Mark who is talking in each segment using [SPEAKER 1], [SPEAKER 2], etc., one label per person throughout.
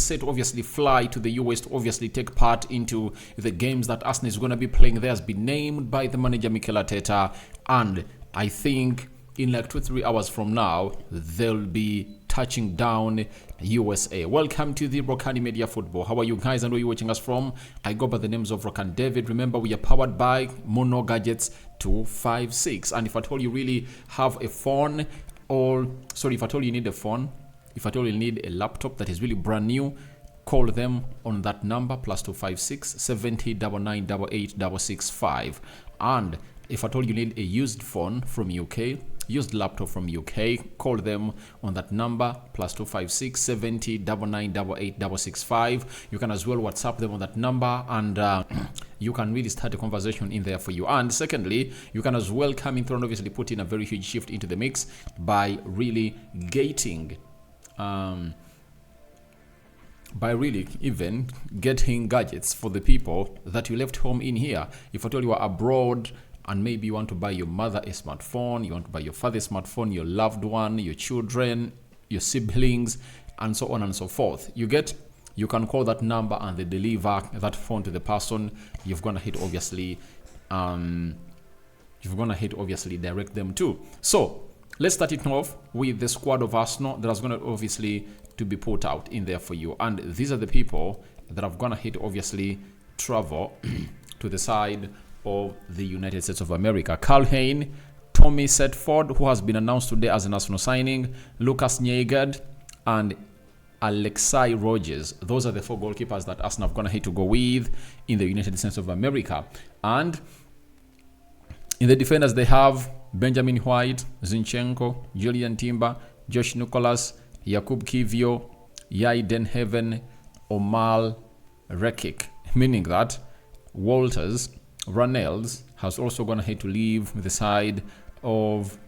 [SPEAKER 1] set to obviously fly to the US to obviously take part into the games that Arsenal is going to be playing there has been named by the manager Mikel Arteta, and I think in like 2-3 hours from now they'll be touching down USA. Welcome to the Rokani Media Football. How are you guys and where are you watching us from? I go by the names of Rokani David. Remember, we are powered by Mono Gadgets 256. And if at all you really have a phone, or sorry, if at all you need a phone, if at all you need a laptop that is really brand new, call them on that number +256 70 99 88 665. And if at all you need a used phone from UK, used laptop from UK, call them on that number +256 70 99 88 665. You can as well WhatsApp them on that number, and you can really start a conversation in there for you. And secondly, you can as well come in through and obviously put in a very huge shift into the mix by really getting even getting gadgets for the people that you left home in here. If at all you are abroad and maybe you want to buy your mother a smartphone, you want to buy your father a smartphone, your loved one, your children, your siblings, and so on and so forth, you can call that number and they deliver that phone to the person you've gonna hit obviously direct them to. So let's start it off with the squad of Arsenal that is going to obviously to be put out in there for you. And these are the people that are going to hit obviously travel to the side of the United States of America. Carl Hayne, Tommy Setford, who has been announced today as an Arsenal signing, Lucas Nyegard, and Alexei Rogers. Those are the 4 goalkeepers that Arsenal are going to hit to go with in the United States of America. And in the defenders, they have Benjamin White, Zinchenko, Julian Timber, Josh Nicholas, Jakub Kivio, Yai Denhaven, Omar Rekik, meaning that Walters Ranels has also gone ahead to leave the side of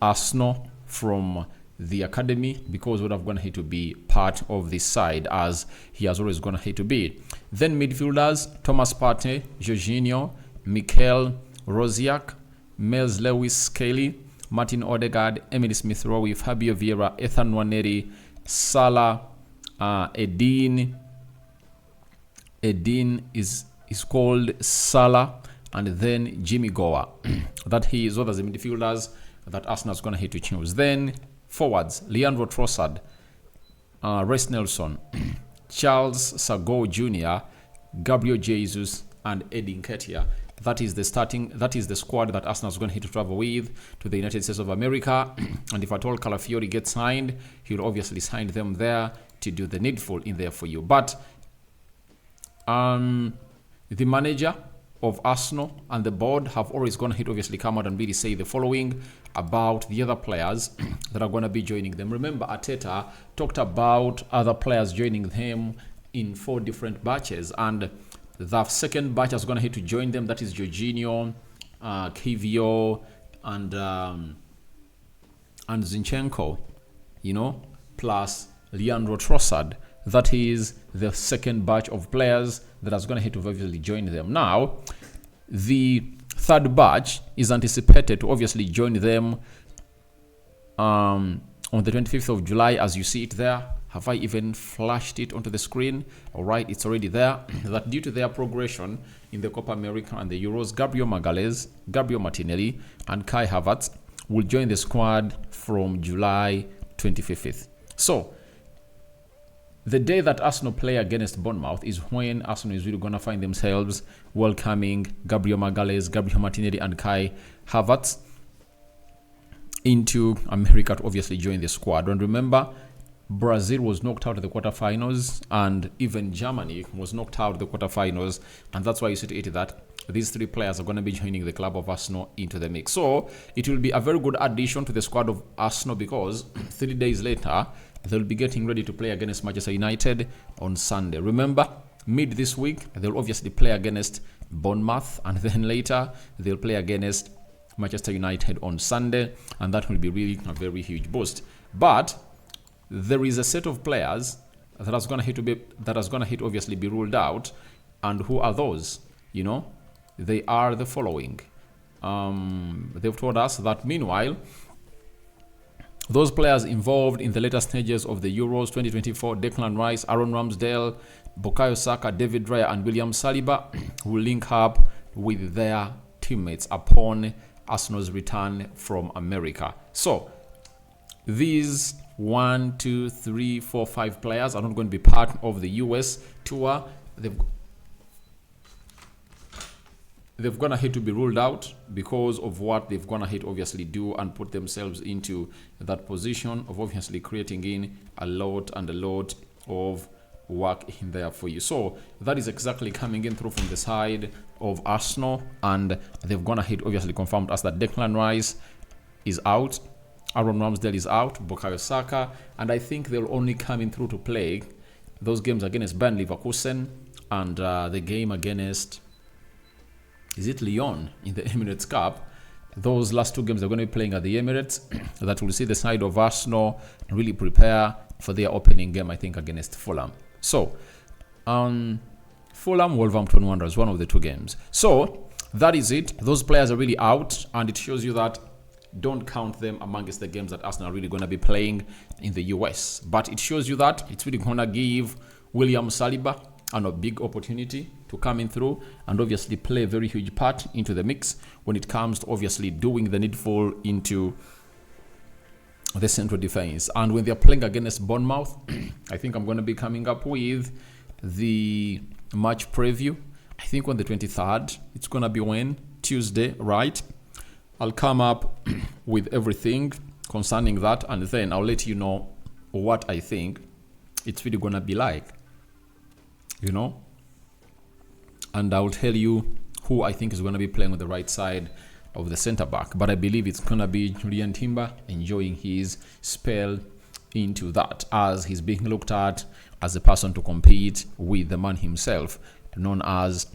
[SPEAKER 1] Arsenal from the academy, because would have gone ahead to be part of this side as he has always gone ahead to be. Then midfielders, Thomas Partey, Jorginho, Mikel Rosiak, Miles Lewis Skelly, Martin Odegaard, Emily Smith-Rowe, Fabio Vieira, Ethan Nwaneri, Salah, Edin is called Salah, and then Jimmy Goa. That he is others the midfielders that Arsenal is going to hit to choose. Then forwards, Leandro Trossard, Reece Nelson, Charles Sago Jr., Gabriel Jesus, and Eddie Nketiah. That is the squad that Arsenal is going to hit to travel with to the United States of America. And if at all Calafiori gets signed, he'll obviously sign them there to do the needful in there for you. But the manager of Arsenal and the board have always gone ahead obviously come out and really say the following about the other players that are going to be joining them. Remember, Arteta talked about other players joining them in 4 different batches, and the second batch is going to hit to join them. That is Jorginho, Kivio, and Zinchenko, plus Leandro Trossard. That is the second batch of players that is going to hit to obviously join them. Now, the third batch is anticipated to obviously join them on the 25th of July, as you see it there. Have I even flashed it onto the screen? All right, it's already there. That due to their progression in the Copa America and the Euros, Gabriel Magalhaes, Gabriel Martinelli, and Kai Havertz will join the squad from July 25th. So, the day that Arsenal play against Bournemouth is when Arsenal is really going to find themselves welcoming Gabriel Magalhaes, Gabriel Martinelli, and Kai Havertz into America to obviously join the squad. And remember, Brazil was knocked out of the quarterfinals, and even Germany was knocked out of the quarterfinals, and that's why you see it that these 3 players are going to be joining the club of Arsenal into the mix. So it will be a very good addition to the squad of Arsenal, because 3 days later they'll be getting ready to play against Manchester United on Sunday. Remember, mid this week they'll obviously play against Bournemouth, and then later they'll play against Manchester United on Sunday, and that will be really a very huge boost. But there is a set of players that is going to hit obviously be ruled out, and who are those? They are the following. They've told us that meanwhile Those players involved in the later stages of the Euros 2024, Declan Rice, Aaron Ramsdale, Bukayo Saka, David Raya, and William Saliba will link up with their teammates upon Arsenal's return from America. So these 1, 2, 3, 4, 5 players are not going to be part of the US tour. They've gone ahead to be ruled out because of what they've gone ahead obviously do and put themselves into that position of obviously creating in a lot of work in there for you. So that is exactly coming in through from the side of Arsenal, and they've gone ahead obviously confirmed us that Declan Rice is out, Aaron Ramsdale is out, Bukayo Saka, and I think they'll only come in through to play those games against Bayern Leverkusen and the game against, is it Lyon in the Emirates Cup? Those last 2 games they're going to be playing at the Emirates. That will see the side of Arsenal really prepare for their opening game, I think, against Fulham. So, Fulham, Wolverhampton Wanderers, one of the 2 games. So, that is it. Those players are really out, and it shows you that don't count them amongst the games that Arsenal are really going to be playing in the US. But it shows you that it's really going to give William Saliba a big opportunity to come in through and obviously play a very huge part into the mix when it comes to obviously doing the needful into the central defense. And when they're playing against Bournemouth, I think I'm going to be coming up with the match preview. I think on the 23rd, it's going to be when? Tuesday, right? I'll come up with everything concerning that, and then I'll let you know what I think it's really going to be like, you know, and I will tell you who I think is going to be playing on the right side of the center back. But I believe it's going to be Julian Timber enjoying his spell into that, as he's being looked at as a person to compete with the man himself, known as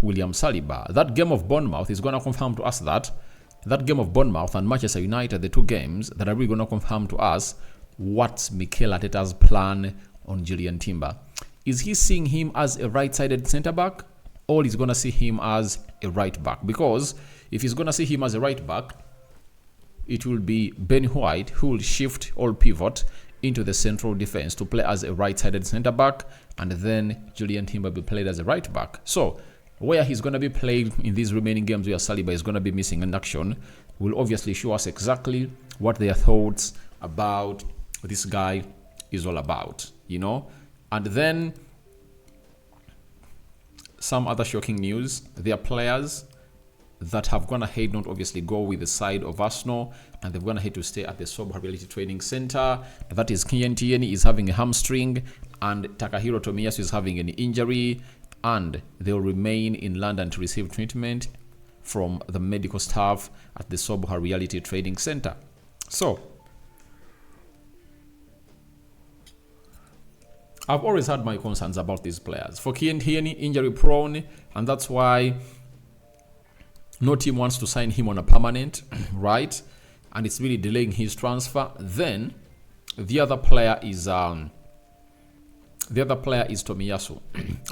[SPEAKER 1] William Saliba. That game of Bournemouth is going to confirm to us that game of Bournemouth and Manchester United, the 2 games that are really going to confirm to us what's Mikel Arteta's plan on Julian Timber. Is he seeing him as a right-sided centre-back, or is going to see him as a right-back? Because if he's going to see him as a right-back, it will be Ben White who will shift or pivot into the central defense to play as a right-sided centre-back, and then Julian Timber will be played as a right-back. So where he's going to be played in these remaining games where Saliba is going to be missing in action will obviously show us exactly what their thoughts about this guy is all about, you know. And then some other shocking news. There are players that have gone ahead not obviously go with the side of Arsenal, and they've gone ahead to stay at the Sober Reality Training Center. That is Kian Tierney is having a hamstring, and Takahiro Tomiyasu is having an injury, and they'll remain in London to receive treatment from the medical staff at the Sober Reality Training Center. So I've always had my concerns about these players. For Kian Tierney, injury prone, and that's why no team wants to sign him on a permanent, right? And it's really delaying his transfer. Then the other player is Tomiyasu.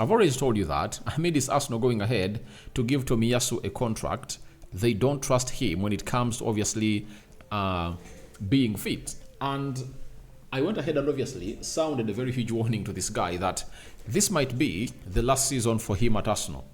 [SPEAKER 1] I've already told you that. Amid is Arsenal going ahead to give Tomiyasu a contract. They don't trust him when it comes to obviously being fit. And I went ahead and obviously sounded a very huge warning to this guy that this might be the last season for him at Arsenal.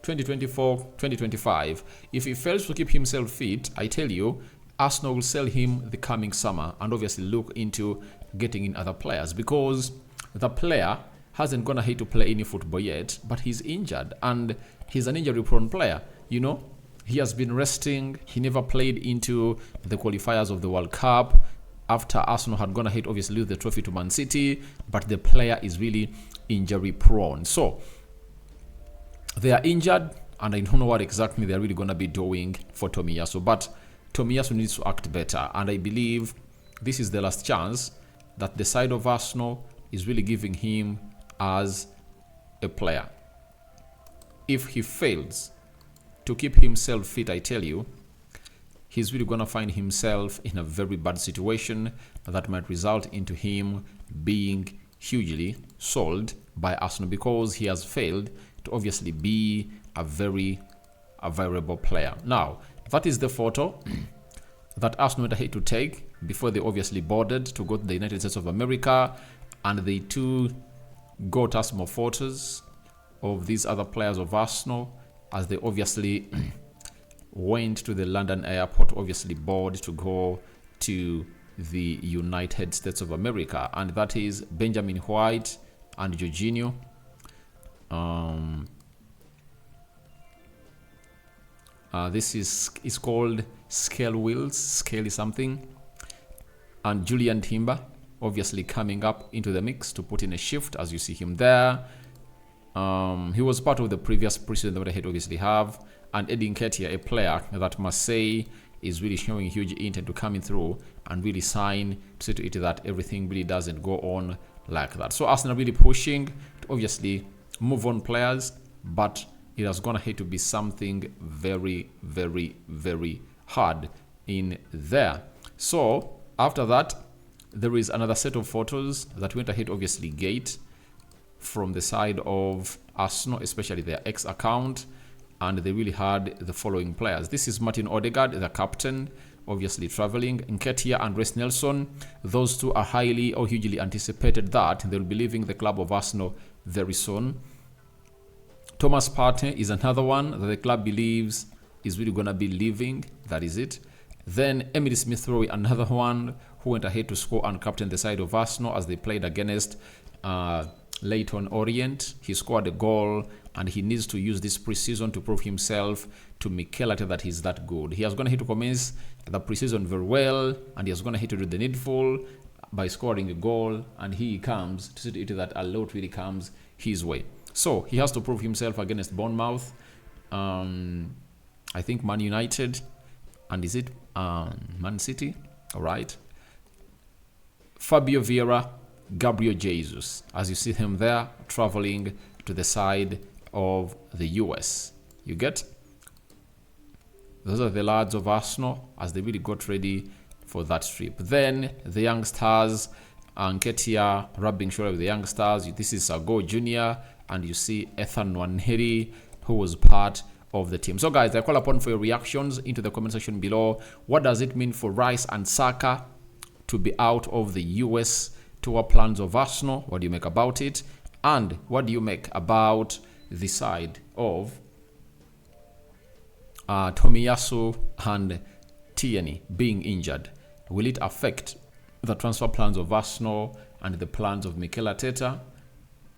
[SPEAKER 1] 2024, 2025. If he fails to keep himself fit, I tell you, Arsenal will sell him the coming summer and obviously look into getting in other players, because the player hasn't gone ahead to play any football yet, but he's injured and he's an injury-prone player, you know. He has been resting. He never played into the qualifiers of the World Cup after Arsenal had gone ahead, obviously, lose the trophy to Man City, but the player is really injury-prone. So they are injured, and I don't know what exactly they're really going to be doing for Tomiyasu, but Tomiyasu needs to act better, and I believe this is the last chance that the side of Arsenal is really giving him as a player. If he fails to keep himself fit, I tell you, he's really going to find himself in a very bad situation that might result into him being hugely sold by Arsenal, because he has failed to obviously be a variable player. Now, that is the photo that Arsenal had to take before they obviously boarded to go to the United States of America, and they too got us more photos of these other players of Arsenal as they obviously went to the London airport, obviously board to go to the United States of America, and that is Benjamin White and Jorginho. This is called Scale Wheels, Scale something, and Julian Timber obviously coming up into the mix to put in a shift, as you see him there. He was part of the previous preseason that I had obviously have, and Eddie Nketiah, a player that Marseille is really showing huge intent to coming through and really sign, to see to it that everything really doesn't go on like that. So Arsenal really pushing to obviously move on players, but it has gonna have to be something very, very, very hard in there. So after that, there is another set of photos that went ahead obviously gate from the side of Arsenal, especially their X account, and they really had the following players. This is Martin Odegaard, the captain, obviously traveling. Nketiah and Reece Nelson, those two are highly or hugely anticipated that they'll be leaving the club of Arsenal very soon. Thomas Partey is another one that the club believes is really going to be leaving. That is it. Then Emily Smith-Rowe, another one who went ahead to score and captain the side of Arsenal as they played against Leyton Orient. He scored a goal, and he needs to use this preseason to prove himself to Mikel Arteta that he's that good. He has going to hit to commence the preseason very well, and he has going to hit to do the needful by scoring a goal, and he comes to see to it that a lot really comes his way. So he has to prove himself against Bournemouth, I think Man United, and is it Man City? All right. Fabio Vieira, Gabriel Jesus, as you see him there traveling to the side of the US. You get? Those are the lads of Arsenal as they really got ready for that trip. Then the young stars, Nketiah rubbing shoulder with the young stars. This is Sago Jr. and you see Ethan Nwaneri, who was part of the team. So guys, I call upon for your reactions into the comment section below. What does it mean for Rice and Saka to be out of the US tour plans of Arsenal? What do you make about it? And what do you make about the side of Tomiyasu and Tierney being injured? Will it affect the transfer plans of Arsenal and the plans of Mikel Arteta?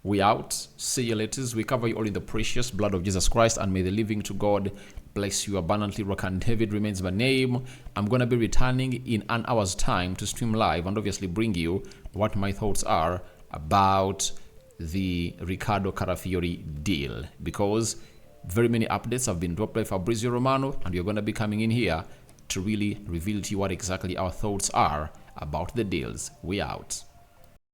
[SPEAKER 1] We out. See you later. We cover you all in the precious blood of Jesus Christ, and may the living to God bless you abundantly. Rokani David remains my name. I'm going to be returning in an hour's time to stream live and obviously bring you what my thoughts are about the Riccardo Carafiori deal, because very many updates have been dropped by Fabrizio Romano, and you're going to be coming in here to really reveal to you what exactly our thoughts are about the deals. We out.